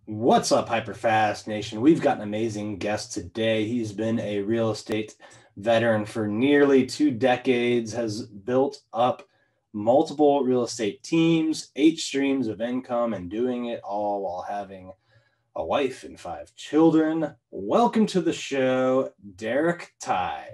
What's up, Hyperfast Nation? We've got an amazing guest today. He's been a real estate veteran for nearly 2 decades, has built up multiple real estate teams, 8 streams of income, and doing it all while having a wife and 5 children. Welcome to the show, Derek Tye.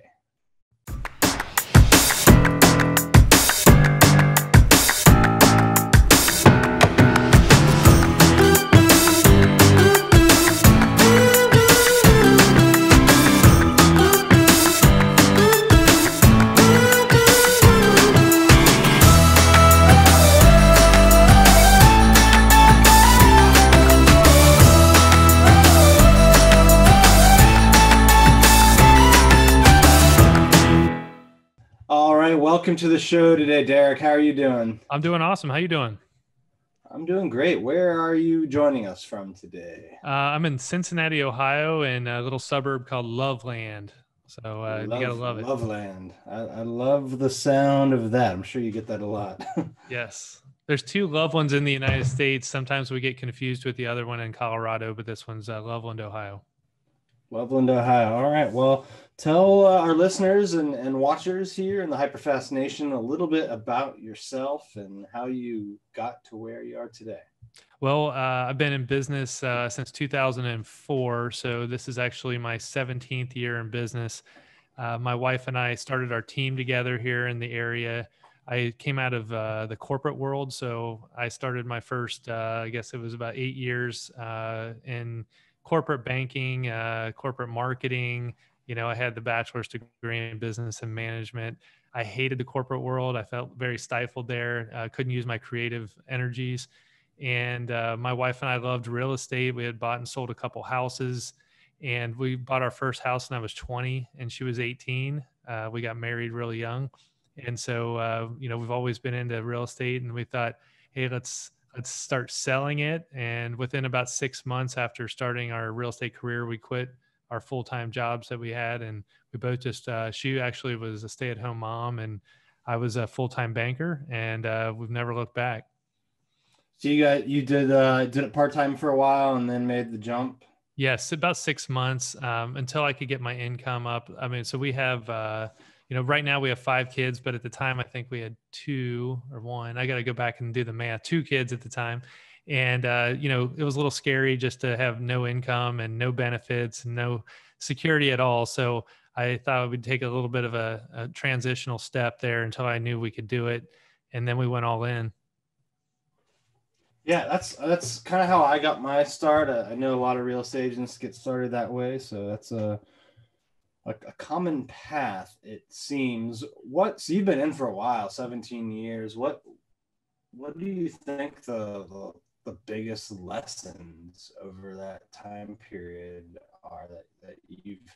Welcome to the show today, Derek. How are you doing? I'm doing awesome. How you doing? I'm doing great. Where are you joining us from today? I'm in Cincinnati, Ohio, in a little suburb called Loveland. So you gotta love it. Loveland. I love the sound of that. I'm sure you get that a lot. Yes. There's 2 Lovelands in the United States. Sometimes we get confused with the other one in Colorado, but this one's Loveland, Ohio. Loveland, Ohio. All right. Well, tell our listeners and watchers here in the Hyperfast Nation a little bit about yourself and how you got to where you are today. Well, I've been in business since 2004. So this is actually my 17th year in business. My wife and I started our team together here in the area. I came out of the corporate world. So I started my first, I guess it was about 8 years in corporate banking, corporate marketing. You know, I had the bachelor's degree in business and management. I hated the corporate world. I felt very stifled there. Couldn't use my creative energies. And my wife and I loved real estate. We had bought and sold a couple houses, and we bought our first house when I was 20 and she was 18. We got married really young. And so, we've always been into real estate, and we thought, hey, let's start selling it. And within about 6 months after starting our real estate career, we quit our full-time jobs that we had. And we both just, she actually was a stay-at-home mom and I was a full-time banker, and we've never looked back. So you did it part-time for a while and then made the jump? Yes, about 6 months until I could get my income up. I mean, so we have, right now we have 5 kids, but at the time I think we had 2 or 1. I got to go back and do the math. 2 kids at the time. And, it was a little scary just to have no income and no benefits and no security at all. So I thought it would take a little bit of a transitional step there until I knew we could do it. And then we went all in. Yeah, that's kind of how I got my start. I know a lot of real estate agents get started that way. So that's a common path, it seems. So you've been in for a while, 17 years. What do you think the biggest lessons over that time period are that you've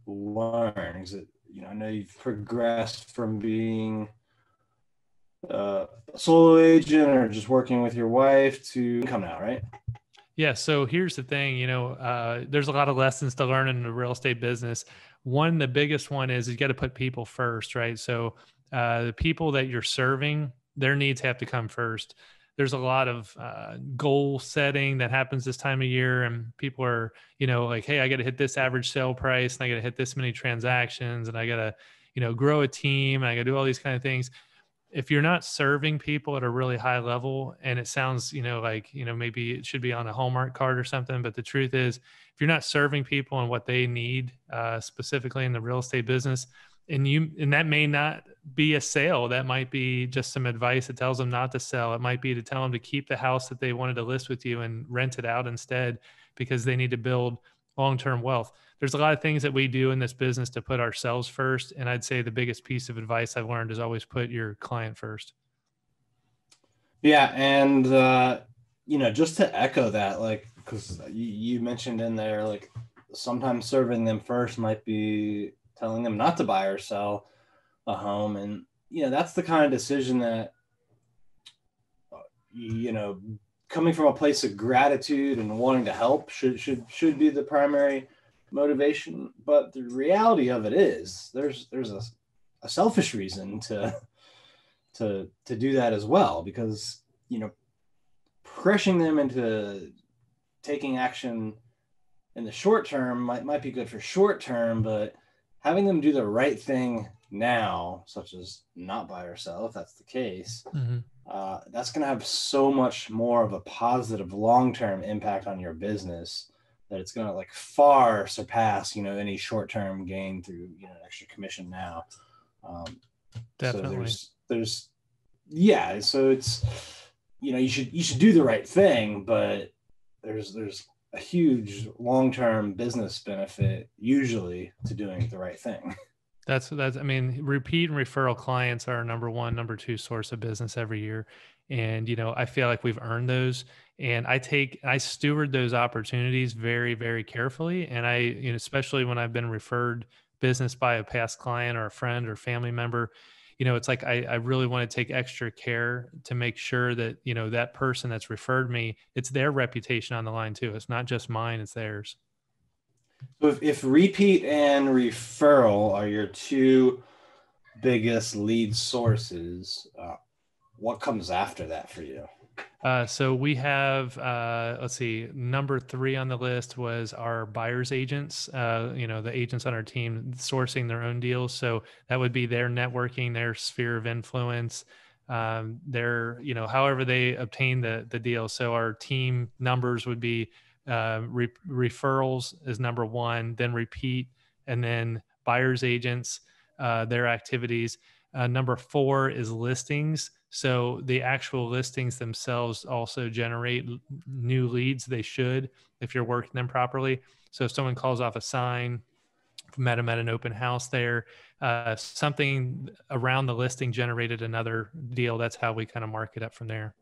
learned? Is it, I know you've progressed from being a solo agent or just working with your wife to income now, right? Yeah. So here's the thing, there's a lot of lessons to learn in the real estate business. The biggest one is you got to put people first, right? So the people that you're serving, their needs have to come first. There's a lot of goal setting that happens this time of year, and people are, like, hey, I got to hit this average sale price, and I got to hit this many transactions, and I got to, grow a team, and I got to do all these kind of things. If you're not serving people at a really high level, and it sounds, maybe it should be on a Hallmark card or something, but the truth is, if you're not serving people and what they need, specifically in the real estate business, and that may not be a sale, that might be just some advice that tells them not to sell. It might be to tell them to keep the house that they wanted to list with you and rent it out instead, because they need to build long-term wealth. There's a lot of things that we do in this business to put ourselves first. And I'd say the biggest piece of advice I've learned is always put your client first. Yeah. And, just to echo that, like, because you mentioned in there, like, sometimes serving them first might be telling them not to buy or sell a home. And, that's the kind of decision that, coming from a place of gratitude and wanting to help should be the primary motivation. But the reality of it is there's a selfish reason to do that as well, because, pressuring them into taking action in the short term might be good for short term, but having them do the right thing now, such as not buy or sell, if that's the case, that's going to have so much more of a positive long-term impact on your business that it's going to like far surpass, any short-term gain through, extra commission now. Definitely. So so it's, you should do the right thing, but there's a huge long-term business benefit usually to doing the right thing. That's, I mean, repeat and referral clients are our number one, number two source of business every year. And, I feel like we've earned those, and I steward those opportunities very, very carefully. And especially when I've been referred business by a past client or a friend or family member, it's like, I really want to take extra care to make sure that, that person that's referred me, it's their reputation on the line too. It's not just mine, it's theirs. So if repeat and referral are your two biggest lead sources, what comes after that for you? So we have, let's see, number 3 on the list was our buyer's agents, the agents on our team sourcing their own deals. So that would be their networking, their sphere of influence, however they obtain the deal. So our team numbers would be referrals is number 1, then repeat, and then buyer's agents, their activities. Number 4 is listings. So the actual listings themselves also generate new leads. They should, if you're working them properly. So if someone calls off a sign, met them at an open house there, something around the listing generated another deal. That's how we kind of mark it up from there.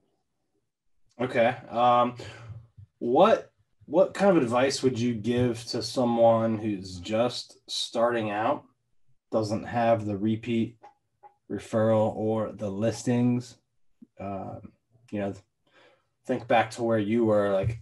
Okay. What kind of advice would you give to someone who's just starting out, doesn't have the repeat referral or the listings? Think back to where you were like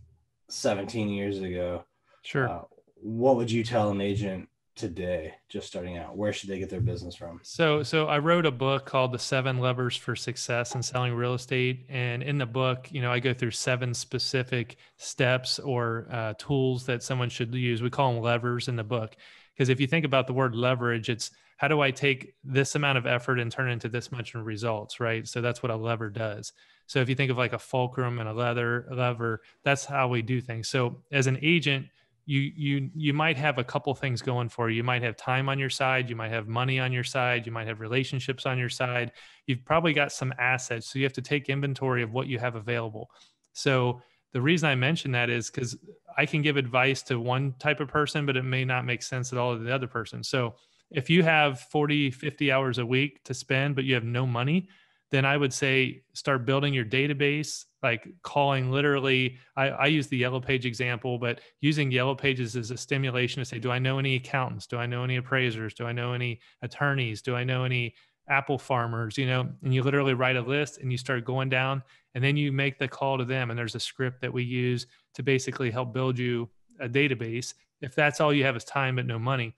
17 years ago. Sure. What would you tell an agent today just starting out? Where should they get their business from? So I wrote a book called The 7 Levers for Success in Selling Real Estate. And in the book, I go through 7 specific steps or tools that someone should use. We call them levers in the book. Because if you think about the word leverage, it's how do I take this amount of effort and turn it into this much results, right? So that's what a lever does. So if you think of like a fulcrum and a lever, that's how we do things. So as an agent, you might have a couple things going for you. You might have time on your side. You might have money on your side. You might have relationships on your side. You've probably got some assets. So you have to take inventory of what you have available. So the reason I mention that is because I can give advice to one type of person, but it may not make sense at all to the other person. So if you have 40, 50 hours a week to spend, but you have no money, then I would say start building your database, like calling literally, I use the Yellow Page example, but using Yellow Pages as a stimulation to say, do I know any accountants? Do I know any appraisers? Do I know any attorneys? Do I know any apple farmers? And you literally write a list and you start going down, and then you make the call to them. And there's a script that we use to basically help build you a database. If that's all you have is time, but no money.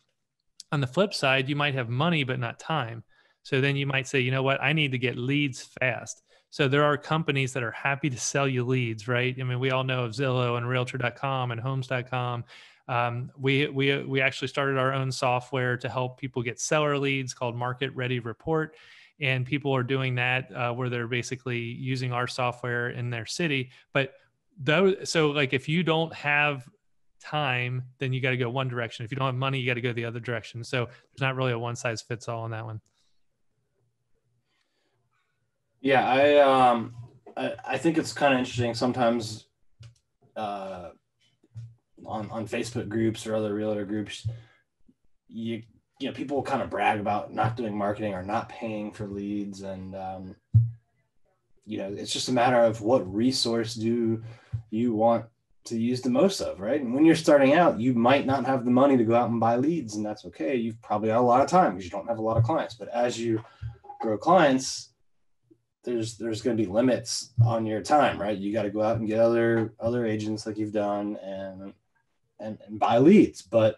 On the flip side, you might have money, but not time. So then you might say, you know what, I need to get leads fast. So there are companies that are happy to sell you leads, right? I mean, we all know of Zillow and Realtor.com and Homes.com. We actually started our own software to help people get seller leads called Market Ready Report. And people are doing that where they're basically using our software in their city. But so like if you don't have time, then you got to go one direction. If you don't have money, you got to go the other direction. So there's not really a one size fits all on that one. Yeah, I think it's kind of interesting sometimes on Facebook groups or other realtor groups, people kind of brag about not doing marketing or not paying for leads, and it's just a matter of what resource do you want to use the most of, right? And when you're starting out, you might not have the money to go out and buy leads, and that's okay. You've probably got a lot of time because you don't have a lot of clients. But as you grow clients, there's going to be limits on your time, right? You got to go out and get other agents like you've done and buy leads. But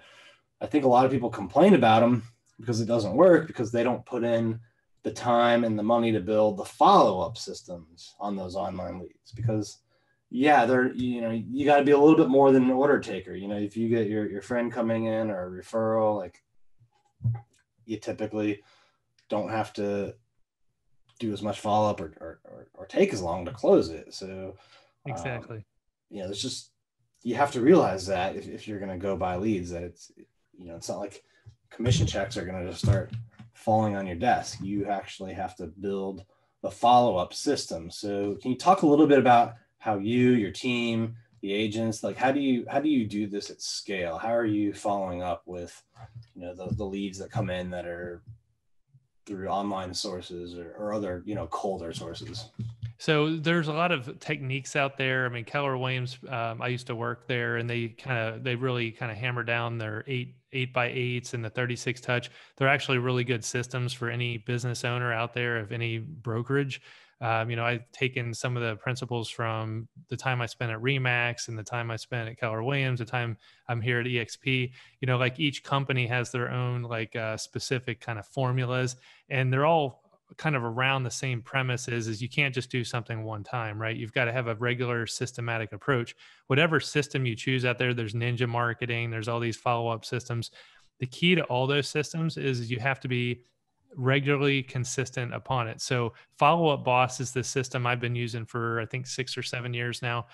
I think a lot of people complain about them because it doesn't work, because they don't put in the time and the money to build the follow-up systems on those online leads. Because yeah, you got to be a little bit more than an order taker. If you get your friend coming in or a referral, like, you typically don't have to do as much follow up or take as long to close it. So, Exactly. there's just, you have to realize that if you're going to go buy leads, that it's not like commission checks are going to just start falling on your desk. You actually have to build the follow-up system. So can you talk a little bit about how your team, the agents, like, how do you do this at scale? How are you following up with, the leads that come in that are through online sources or other, colder sources? So there's a lot of techniques out there. I mean, Keller Williams, I used to work there, and they really kind of hammer down their 8x8s and the 36 touch. They're actually really good systems for any business owner out there of any brokerage. I've taken some of the principles from the time I spent at Remax and the time I spent at Keller Williams, the time I'm here at EXP. Like each company has their own specific kind of formulas, and they're all kind of around the same premises. Is you can't just do something one time, right? You've got to have a regular systematic approach. Whatever system you choose out there, there's ninja marketing, there's all these follow-up systems. The key to all those systems is you have to be regularly consistent upon it. So Follow-Up Boss is the system I've been using for, I think, 6 or 7 years now,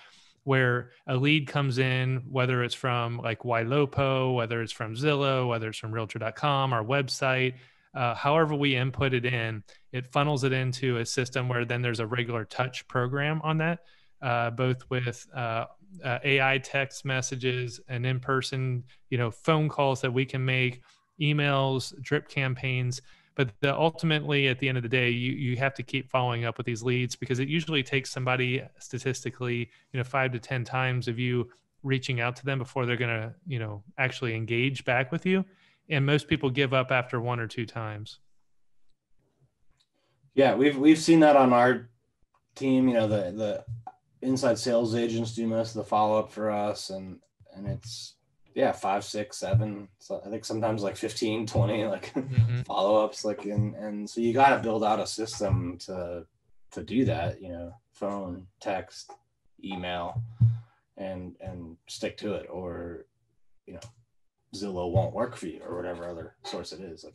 where a lead comes in, whether it's from like YLOPO, whether it's from Zillow, whether it's from Realtor.com, our website, however we input it in, it funnels it into a system where then there's a regular touch program on that, both with AI text messages and in-person, phone calls that we can make, emails, drip campaigns. But ultimately, at the end of the day, you have to keep following up with these leads, because it usually takes somebody statistically, 5 to 10 times of you reaching out to them before they're going to, actually engage back with you. And most people give up after 1 or 2 times. Yeah, we've seen that on our team. The inside sales agents do most of the follow up for us, and it's 5, 6, 7. So I think sometimes like 15, 20 follow ups. And so you got to build out a system to do that. Phone, text, email, and stick to it, or Zillow won't work for you, or whatever other source it is.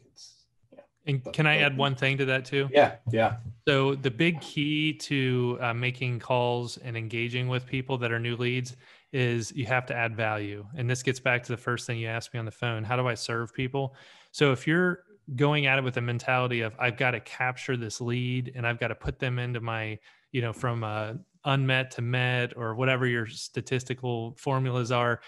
And can I add one thing to that too? Yeah. So the big key to making calls and engaging with people that are new leads is you have to add value. And this gets back to the first thing you asked me on the phone. How do I serve people? So if you're going at it with a mentality of, I've got to capture this lead and I've got to put them into my, from unmet to met, or whatever your statistical formulas are,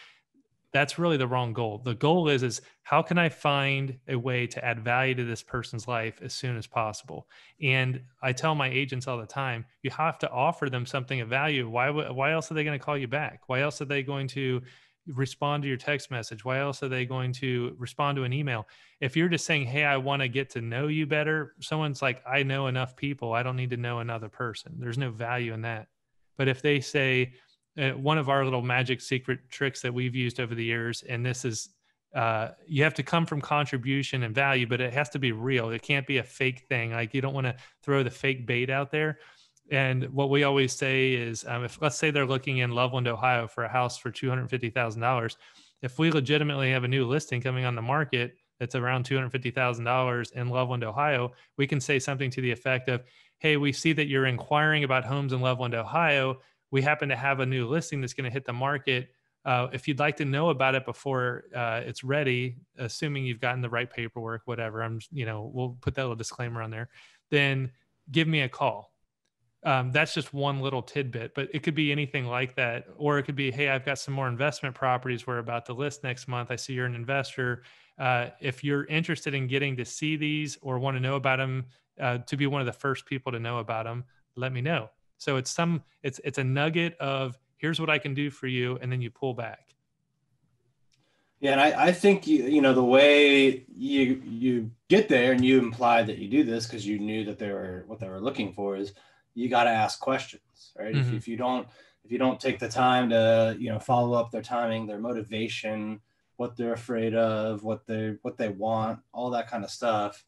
that's really the wrong goal. The goal is how can I find a way to add value to this person's life as soon as possible? And I tell my agents all the time, you have to offer them something of value. Why else are they going to call you back? Why else are they going to respond to your text message? Why else are they going to respond to an email? If you're just saying, hey, I want to get to know you better, someone's like, I know enough people, I don't need to know another person. There's no value in that. But if they say, one of our little magic secret tricks that we've used over the years, and this is, you have to come from contribution and value, but it has to be real. It can't be a fake thing. Like, you don't want to throw the fake bait out there. And what we always say is, if let's say they're looking in Loveland, Ohio for a house for $250,000, if we legitimately have a new listing coming on the market that's around $250,000 in Loveland, Ohio, we can say something to the effect of, hey, we see that you're inquiring about homes in Loveland, Ohio. We happen to have a new listing that's going to hit the market. If you'd like to know about it before it's ready, assuming you've gotten the right paperwork, whatever, we'll put that little disclaimer on there, then give me a call. That's just one little tidbit, but it could be anything like that. Or it could be, hey, I've got some more investment properties we're about to list next month. I see you're an investor. If you're interested in getting to see these or want to know about them, to be one of the first people to know about them, let me know. So it's a nugget of, here's what I can do for you, and then you pull back. Yeah, and I think the way you get there, and you implied that you do this because you knew that what they were looking for, is you got to ask questions, right? Mm-hmm. If you don't take the time to follow up their timing, their motivation, what they're afraid of, what they want, all that kind of stuff,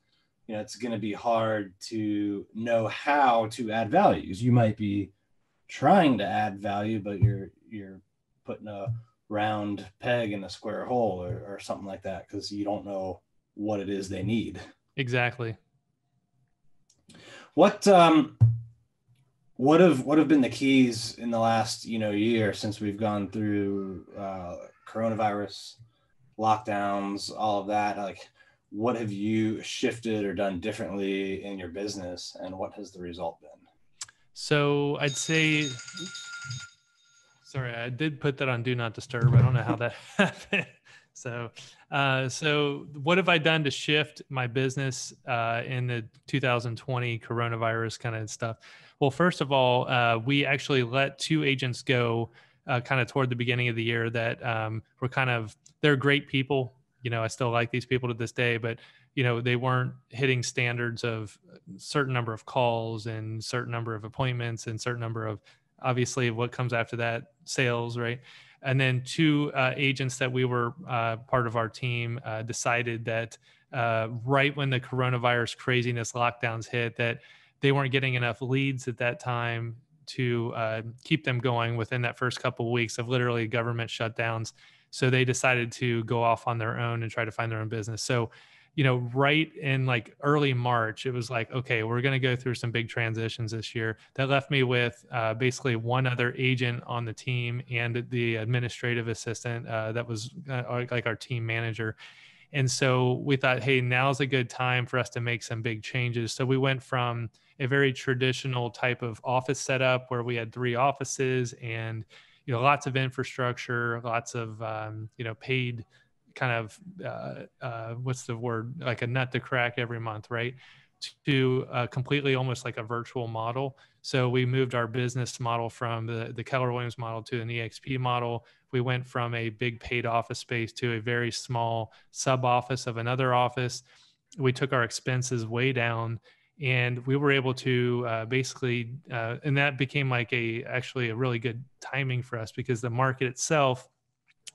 it's going to be hard to know how to add values. You might be trying to add value, but you're putting a round peg in a square hole or something like that because you don't know what it is they need. Exactly. What have been the keys in the last year since we've gone through coronavirus lockdowns, all of that? Like, what have you shifted or done differently in your business, and what has the result been? So I'd say, sorry, I did put that on Do Not Disturb. I don't know how that happened. So what have I done to shift my business in the 2020 coronavirus kind of stuff? Well, first of all, we actually let 2 agents go kind of toward the beginning of the year that were they're great people. I still like these people to this day, but they weren't hitting standards of certain number of calls and certain number of appointments and certain number of, obviously, what comes after that, sales, right? And then 2 agents that we were part of our team decided that right when the coronavirus craziness lockdowns hit, that they weren't getting enough leads at that time to keep them going within that first couple of weeks of literally government shutdowns. So they decided to go off on their own and try to find their own business. So right in like early March, it was like, okay, we're going to go through some big transitions this year. That left me with basically one other agent on the team and the administrative assistant that was like our team manager. And so we thought, hey, now's a good time for us to make some big changes. So we went from a very traditional type of office setup where we had 3 offices and lots of infrastructure, lots of paid kind of what's the word, like a nut to crack every month, right, to completely almost like a virtual model. So we moved our business model from the Keller Williams model to an EXP model. We went from a big paid office space to a very small sub office of another office. We took our expenses way down, and we were able to basically, and that became like actually a really good timing for us because the market itself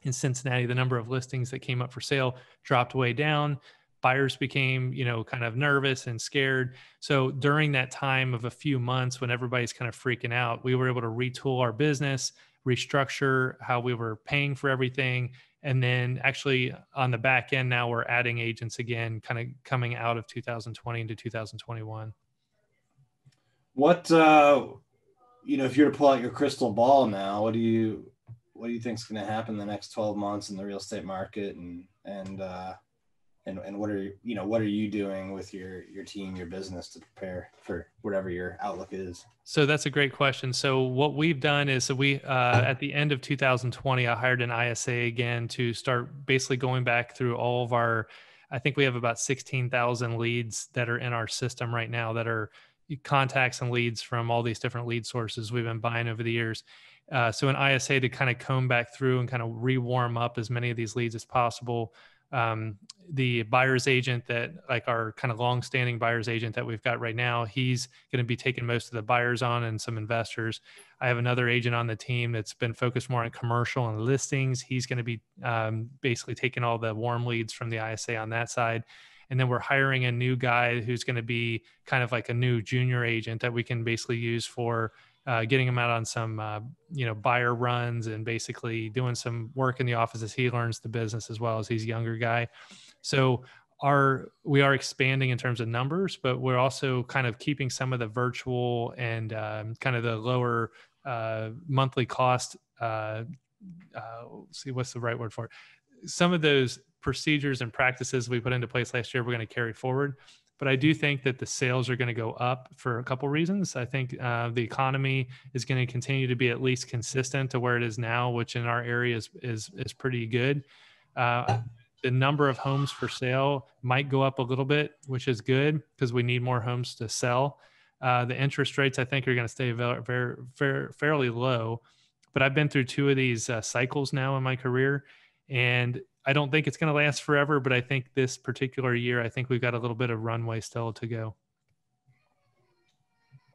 in Cincinnati, the number of listings that came up for sale dropped way down. Buyers became, kind of nervous and scared. So during that time of a few months when everybody's kind of freaking out, we were able to retool our business, restructure how we were paying for everything. And then actually on the back end, now we're adding agents again, kind of coming out of 2020 into 2021. What, if you were to pull out your crystal ball now, what do you think is going to happen in the next 12 months in the real estate market, and what are you doing with your team, your business to prepare for whatever your outlook is? So that's a great question. So what we've done is, we at the end of 2020, I hired an ISA again to start basically going back through all of our, I think we have about 16,000 leads that are in our system right now that are contacts and leads from all these different lead sources we've been buying over the years. So an ISA to kind of comb back through and kind of re-warm up as many of these leads as possible. The buyer's agent that, like our kind of long-standing buyer's agent that we've got right now, he's going to be taking most of the buyers on and some investors. I have another agent on the team that's been focused more on commercial and listings. He's going to be basically taking all the warm leads from the ISA on that side. And then we're hiring a new guy who's going to be kind of like a new junior agent that we can basically use for getting him out on some, buyer runs and basically doing some work in the office as he learns the business as well, as he's a younger guy. So we are expanding in terms of numbers, but we're also kind of keeping some of the virtual and kind of the lower monthly cost. See, what's the right word for it? Some of those procedures and practices we put into place last year, we're going to carry forward. But I do think that the sales are going to go up for a couple of reasons. I think the economy is going to continue to be at least consistent to where it is now, which in our area is pretty good. The number of homes for sale might go up a little bit, which is good because we need more homes to sell. The interest rates, I think, are going to stay fairly low. But I've been through 2 of these cycles now in my career, and I don't think it's going to last forever, but I think this particular year, I think we've got a little bit of runway still to go.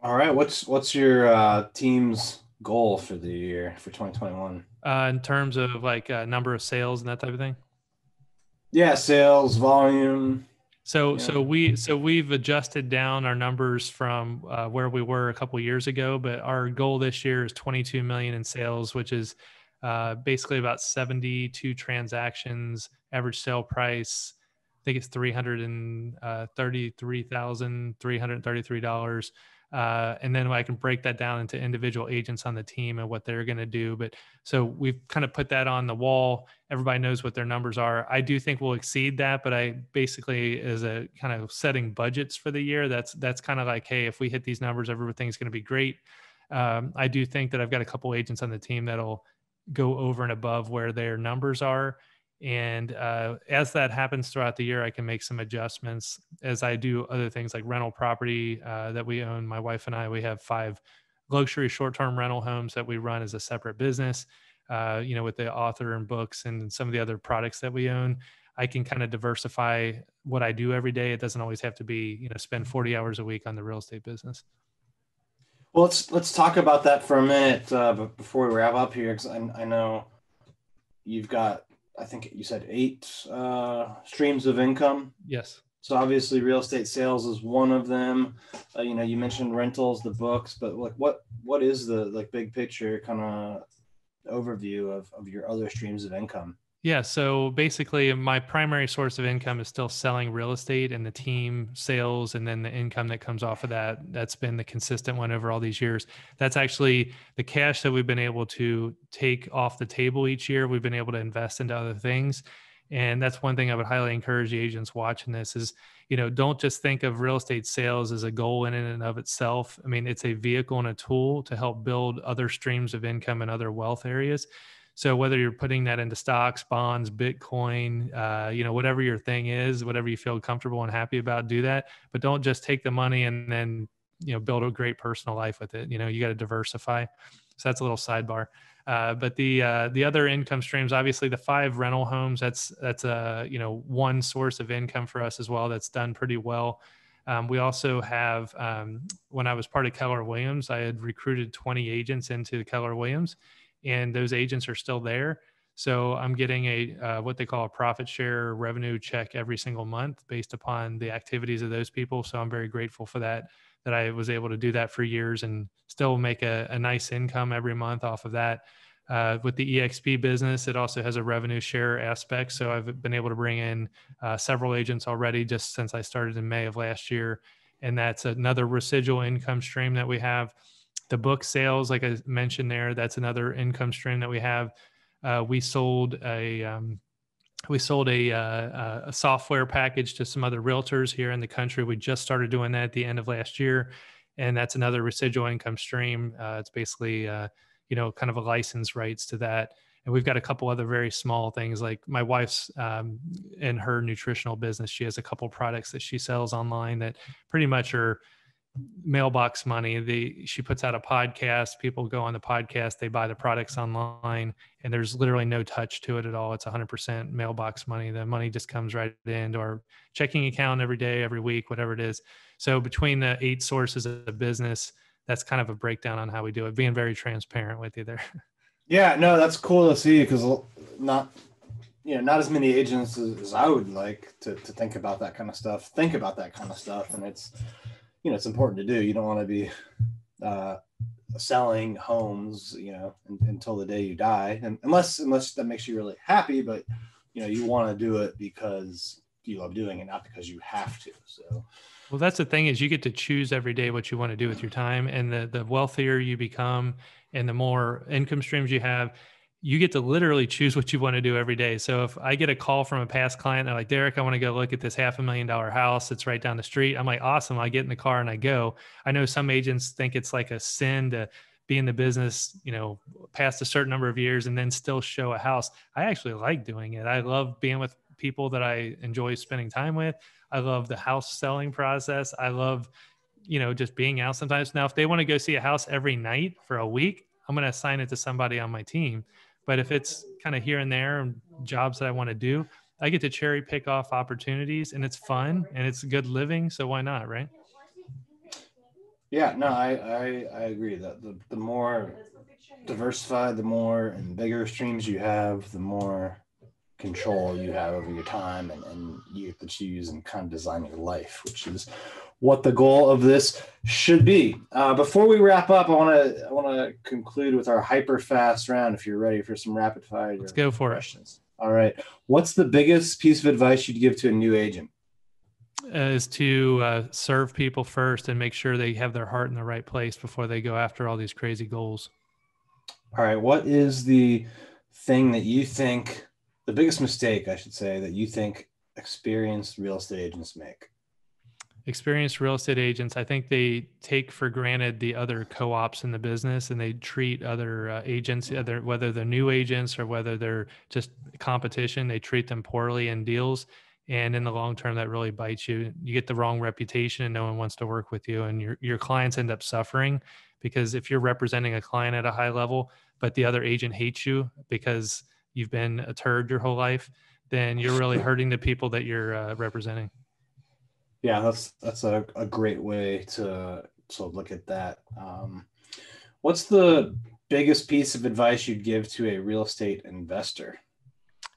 All right. What's your team's goal for the year for 2021? In terms of like number of sales and that type of thing? Yeah. Sales volume. We've adjusted down our numbers from where we were a couple of years ago, but our goal this year is 22 million in sales, which is basically about 72 transactions, average sale price. I think it's $333,333. And then I can break that down into individual agents on the team and what they're going to do. But so we've kind of put that on the wall. Everybody knows what their numbers are. I do think we'll exceed that, but I basically, as a kind of setting budgets for the year, that's kind of like, hey, if we hit these numbers, everything's going to be great. I do think that I've got a couple agents on the team that'll go over and above where their numbers are. And as that happens throughout the year, I can make some adjustments as I do other things like rental property that we own. My wife and I, we have 5 luxury short-term rental homes that we run as a separate business, with the author and books and some of the other products that we own. I can kind of diversify what I do every day. It doesn't always have to be, spend 40 hours a week on the real estate business. Well, let's talk about that for a minute before we wrap up here, because I know you've got, I think you said 8 streams of income. Yes. So obviously real estate sales is one of them. You mentioned rentals, the books, but like what is the big picture kind of overview of your other streams of income? Yeah. So basically my primary source of income is still selling real estate and the team sales. And then the income that comes off of that, that's been the consistent one over all these years. That's actually the cash that we've been able to take off the table each year. We've been able to invest into other things. And that's one thing I would highly encourage the agents watching this is, don't just think of real estate sales as a goal in and of itself. I mean, it's a vehicle and a tool to help build other streams of income and other wealth areas. So whether you're putting that into stocks, bonds, Bitcoin, whatever your thing is, whatever you feel comfortable and happy about, do that. But don't just take the money and then, build a great personal life with it. You got to diversify. So that's a little sidebar. But the other income streams, obviously the 5 rental homes, that's one source of income for us as well. That's done pretty well. We also have, when I was part of Keller Williams, I had recruited 20 agents into Keller Williams. And those agents are still there. So I'm getting a what they call a profit share revenue check every single month based upon the activities of those people. So I'm very grateful for that I was able to do that for years and still make a nice income every month off of that. With the EXP business, it also has a revenue share aspect. So I've been able to bring in several agents already just since I started in May of last year. And that's another residual income stream that we have. The book sales, like I mentioned there, that's another income stream that we have. We sold a software package to some other realtors here in the country. We just started doing that at the end of last year, and that's another residual income stream. It's basically kind of a license rights to that. And we've got a couple other very small things, like my wife's in her nutritional business. She has a couple products that she sells online that pretty much are mailbox money. She puts out a podcast, people go on the podcast, they buy the products online, and there's literally no touch to it at all. It's 100% mailbox money. The money just comes right into our checking account every day, every week, whatever it is. So between the 8 sources of the business, that's kind of a breakdown on how we do it, being very transparent with you there. Yeah, no, that's cool to see, because not as many agents as I would like to think about that kind of stuff, and it's important to do. You don't want to be selling homes, until the day you die, and unless that makes you really happy. But you want to do it because you love doing it, not because you have to. So, well, that's the thing, is you get to choose every day what you want to do with your time, and the wealthier you become, and the more income streams you have, you get to literally choose what you want to do every day. So if I get a call from a past client, they're like, Derek, I want to go look at this $500,000 house. It's right down the street. I'm like, awesome. I get in the car and I go. I know some agents think it's like a sin to be in the business, past a certain number of years and then still show a house. I actually like doing it. I love being with people that I enjoy spending time with. I love the house selling process. I love, just being out sometimes. Now, if they want to go see a house every night for a week, I'm going to assign it to somebody on my team. But if it's kind of here and there and jobs that I want to do, I get to cherry pick off opportunities, and it's fun and it's good living. So why not, right? Yeah, no, I agree that the more diversified, the more and bigger streams you have, the more control you have over your time, and you get to choose and kind of design your life, which is what the goal of this should be. Before we wrap up, I want to conclude with our hyper fast round. If you're ready for some rapid fire, let's go for questions. All right. What's the biggest piece of advice you'd give to a new agent? Is to serve people first and make sure they have their heart in the right place before they go after all these crazy goals. All right. What is the thing that you think, the biggest mistake, I should say, that you think experienced real estate agents make? Experienced real estate agents, I think they take for granted the other co-ops in the business, and they treat other agents, whether they're new agents or whether they're just competition, they treat them poorly in deals. And in the long term, that really bites you. You get the wrong reputation and no one wants to work with you. And your clients end up suffering, because if you're representing a client at a high level, but the other agent hates you because you've been a turd your whole life, then you're really hurting the people that you're representing. Yeah, that's a great way to look at that. What's the biggest piece of advice you'd give to a real estate investor?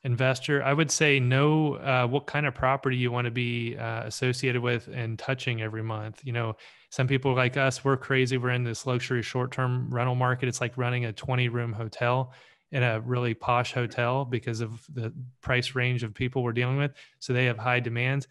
I would say know what kind of property you want to be associated with and touching every month. You know, some people like us, we're crazy. We're in this luxury short-term rental market. It's like running a 20-room hotel in a really posh hotel because of the price range of people we're dealing with. So they have high demands.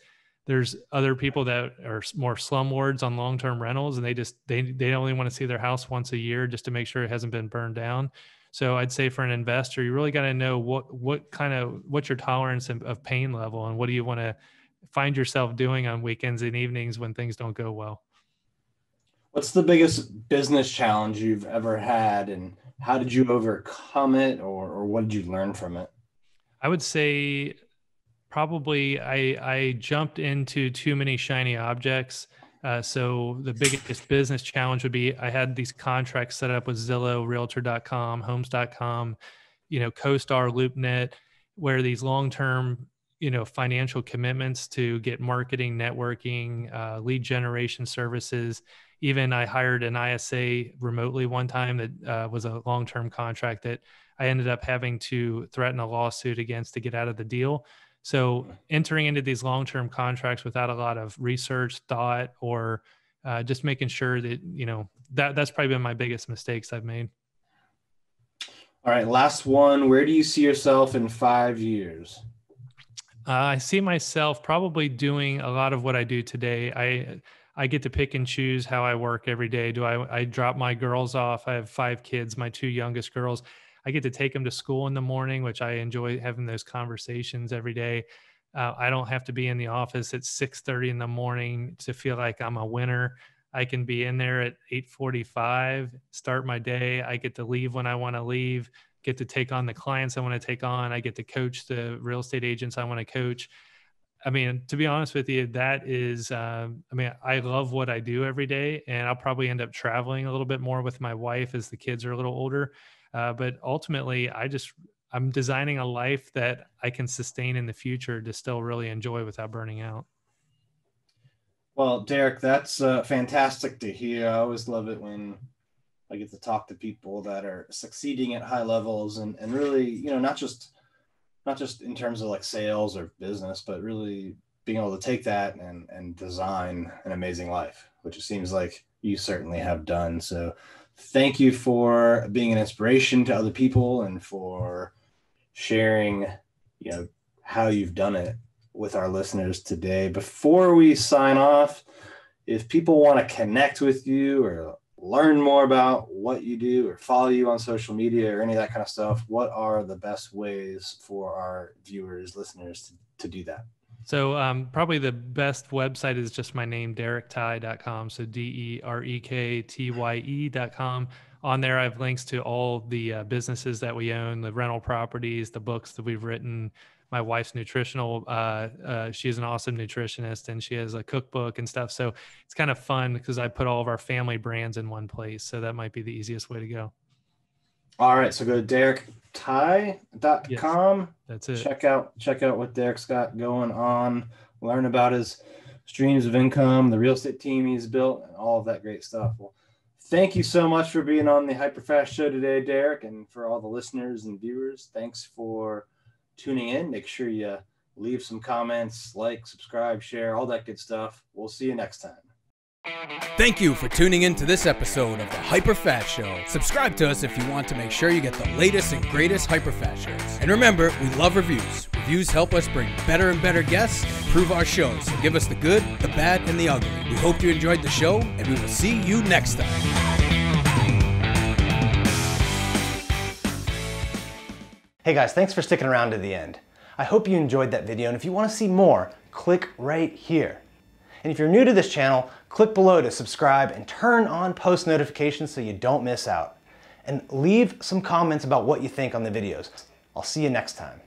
There's other people that are more slumlords on long-term rentals, and they only want to see their house once a year just to make sure it hasn't been burned down. So I'd say for an investor, you really got to know what's your tolerance of pain level, and what do you want to find yourself doing on weekends and evenings when things don't go well. What's the biggest business challenge you've ever had, and how did you overcome it, or what did you learn from it? I would say probably I jumped into too many shiny objects. So the biggest business challenge would be I had these contracts set up with Zillow, Realtor.com, Homes.com, CoStar, LoopNet, where these long-term, financial commitments to get marketing, networking, lead generation services. Even I hired an ISA remotely one time that was a long-term contract that I ended up having to threaten a lawsuit against to get out of the deal. So entering into these long-term contracts without a lot of research, thought, or just making sure that, that's probably been my biggest mistakes I've made. All right. Last one. Where do you see yourself in 5 years? I see myself probably doing a lot of what I do today. I get to pick and choose how I work every day. I drop my girls off? I have 5 kids, my 2 youngest girls. I get to take them to school in the morning, which I enjoy having those conversations every day. I don't have to be in the office at 6:30 in the morning to feel like I'm a winner. I can be in there at 8:45, start my day. I get to leave when I want to leave, get to take on the clients I want to take on. I get to coach the real estate agents I want to coach. I mean, to be honest with you, that is, I love what I do every day, and I'll probably end up traveling a little bit more with my wife as the kids are a little older. But ultimately, I'm designing a life that I can sustain in the future to still really enjoy without burning out. Well, Derek, that's fantastic to hear. I always love it when I get to talk to people that are succeeding at high levels, and really, not just in terms of like sales or business, but really being able to take that and design an amazing life, which it seems like you certainly have done. So thank you for being an inspiration to other people and for sharing, how you've done it with our listeners today. Before we sign off, if people want to connect with you or learn more about what you do or follow you on social media or any of that kind of stuff, what are the best ways for our viewers, listeners to do that? So probably the best website is just my name, DerekTye.com. So DerekTye.com. On there, I have links to all the businesses that we own, the rental properties, the books that we've written. My wife's nutritional, she's an awesome nutritionist, and she has a cookbook and stuff. So it's kind of fun because I put all of our family brands in one place. So that might be the easiest way to go. All right. So go to DerekTye.com. Yes, that's it. Check out what Derek's got going on. Learn about his streams of income, the real estate team he's built, and all of that great stuff. Well, thank you so much for being on the Hyperfast show today, Derek. And for all the listeners and viewers, thanks for tuning in. Make sure you leave some comments, like, subscribe, share, all that good stuff. We'll see you next time. Thank you for tuning in to this episode of the Hyperfast Show. Subscribe to us if you want to make sure you get the latest and greatest Hyperfast shows. And remember, we love reviews. Reviews help us bring better and better guests and improve our shows. So give us the good, the bad, and the ugly. We hope you enjoyed the show, and we will see you next time. Hey guys, thanks for sticking around to the end. I hope you enjoyed that video, and if you want to see more, click right here. And if you're new to this channel, click below to subscribe and turn on post notifications so you don't miss out. And leave some comments about what you think on the videos. I'll see you next time.